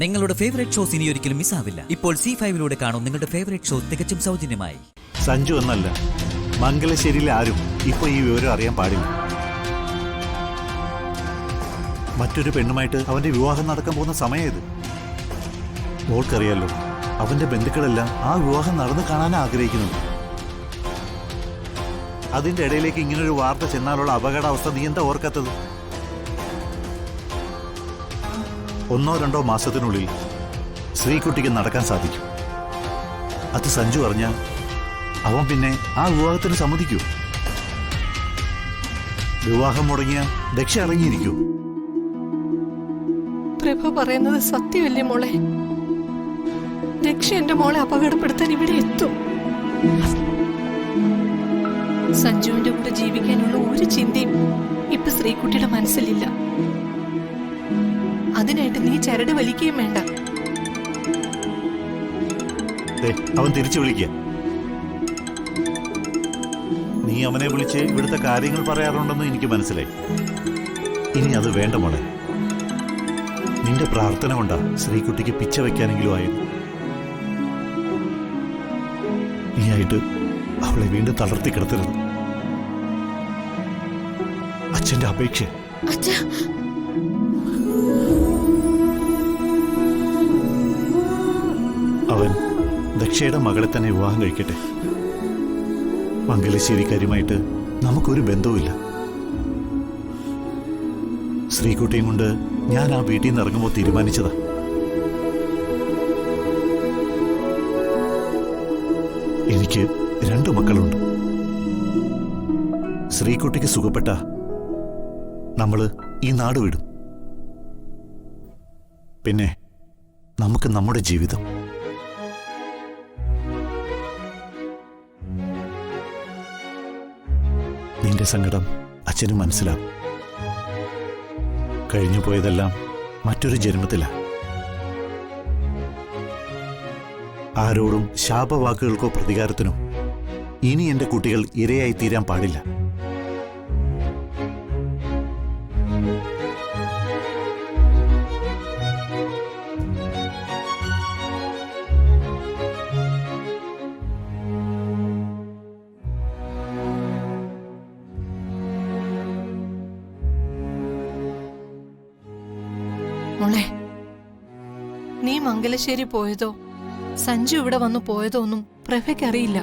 നിങ്ങളുടെ favourite shows ഇനി ഒരിക്കലും മിസ്സാവില്ല. ഇപ്പോൾ C5-ലൂടെ കാണും നിങ്ങളുടെ ഫേവറേറ്റ് ഷോ തികച്ചും സൗജന്യമായി. സഞ്ജു എന്നല്ല, മംഗലശ്ശേരിയിലെ ആരും ഇപ്പൊ ഈ വിവരം അറിയാൻ പാടില്ല. മറ്റൊരു പെണ്ണുമായിട്ട് അവന്റെ വിവാഹം നടക്കാൻ പോകുന്ന സമയം ഇത്. മോൾക്കറിയാലോ, അവന്റെ ബന്ധുക്കളെല്ലാം ആ വിവാഹം നടന്നു കാണാനാണ് ആഗ്രഹിക്കുന്നത്. അതിന്റെ ഇടയിലേക്ക് ഇങ്ങനൊരു വാർത്ത ചെന്നാലുള്ള അപകടാവസ്ഥ നീ എന്താ ഓർക്കാത്തത്? 1-2 മാസത്തിനുള്ളിൽ ശ്രീകുട്ടിക്ക് നടക്കാൻ സാധിക്കും. അത് സഞ്ജു അറിഞ്ഞാൽ അവൻ പിന്നെ ആ വിവാഹത്തിന് സമ്മതിക്കൂ? വിവാഹം മുടങ്ങിയ ദക്ഷ ഇറങ്ങിയിരിക്കൂ. പ്രഭ പറയുന്നത് സത്യമല്ലേ മോളെ? ദക്ഷ എന്റെ മോളെ അപകടപ്പെടുത്താൻ ഇവിടെ എത്തും. സഞ്ജുവിന്റെ കൂടെ ജീവിക്കാനുള്ള ഒരു ചിന്തയും ഇപ്പൊ ശ്രീകുട്ടിയുടെ മനസ്സിലില്ല. അതിനായിട്ട് നീ ചരട് വലിക്കുകയും വേണ്ട. അവൻ തിരിച്ചു വിളിക്കുക. നീ അവനെ വിളിച്ച് ഇവിടുത്തെ കാര്യങ്ങൾ പറയാറുണ്ടെന്ന് എനിക്ക് മനസ്സിലായി. ഇനി അത് വേണ്ട മോളെ. നിന്റെ പ്രാർത്ഥന കൊണ്ടാ ശ്രീകുട്ടിക്ക് പിച്ച വയ്ക്കാനെങ്കിലും ആയത്. നീയായിട്ട് അവളെ വീണ്ടും തളർത്തി കിടത്തരുത്. അച്ഛന്റെ അപേക്ഷ. അവൻ ദക്ഷയുടെ മകളെ തന്നെ വിവാഹം കഴിക്കട്ടെ. മംഗലശ്ശേരിക്കാരുമായിട്ട് നമുക്കൊരു ബന്ധവുമില്ല. ശ്രീകുട്ടിയും കൊണ്ട് ഞാൻ ആ വീട്ടിൽ നിന്ന് ഇറങ്ങുമ്പോൾ തീരുമാനിച്ചതാ. എനിക്ക് 2 മക്കളുണ്ട്. ശ്രീകുട്ടിക്ക് സുഖപ്പെട്ട നമ്മള് ഈ നാട് വിടും. പിന്നെ നമുക്ക് നമ്മുടെ ജീവിതം. നിന്റെ സങ്കടം അച്ഛനും മനസ്സിലാവും. കഴിഞ്ഞു പോയതെല്ലാം മറ്റൊരു ജന്മത്തിലാ. ആരോടും ശാപവാക്കുകൾക്കോ പ്രതികാരത്തിനോ ഇനി എന്റെ കുട്ടികൾ ഇരയായി തീരാൻ പാടില്ല. മോളെ, നീ മംഗലശ്ശേരി പോയതോ സഞ്ജു ഇവിടെ വന്നു പോയതോ ഒന്നും പ്രഭയ്ക്കറിയില്ല.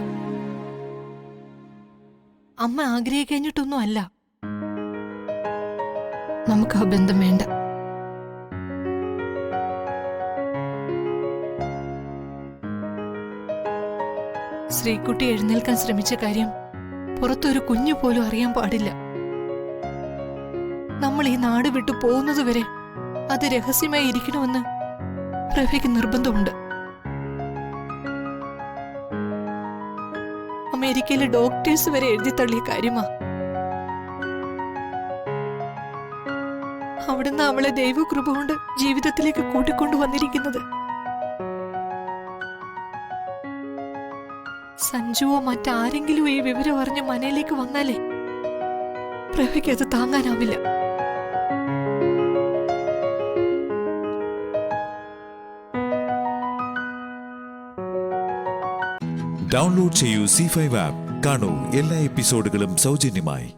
അമ്മ ആഗ്രഹിക്കഴിഞ്ഞിട്ടൊന്നും അല്ല. നമുക്ക് ആ ബന്ധം വേണ്ട. ശ്രീകുട്ടി എഴുന്നേൽക്കാൻ ശ്രമിച്ച കാര്യം പുറത്തൊരു കുഞ്ഞു പോലും അറിയാൻ പാടില്ല. നമ്മൾ ഈ നാട് വിട്ടു പോകുന്നതുവരെ അത് രഹസ്യമായി ഇരിക്കണമെന്ന് പ്രഭയ്ക്ക് നിർബന്ധമുണ്ട്. അമേരിക്കയിലെ ഡോക്ടേഴ്സ് വരെ എഴുതി തള്ളിയ കാര്യമാ. അവിടുന്ന് അവളെ ദൈവകൃപ കൊണ്ട് ജീവിതത്തിലേക്ക് കൂട്ടിക്കൊണ്ടുവന്നിരിക്കുന്നത്. സഞ്ജുവോ മറ്റാരെങ്കിലും ഈ വിവരം അറിഞ്ഞ് മനയിലേക്ക് വന്നാലേ പ്രഭയ്ക്ക് അത് താങ്ങാനാവില്ല. ഡൗൺലോഡ് ചെയ്യൂ C5 ആപ്പ്. കാണൂ എല്ലാ എപ്പിസോഡുകളും സൗജന്യമായി.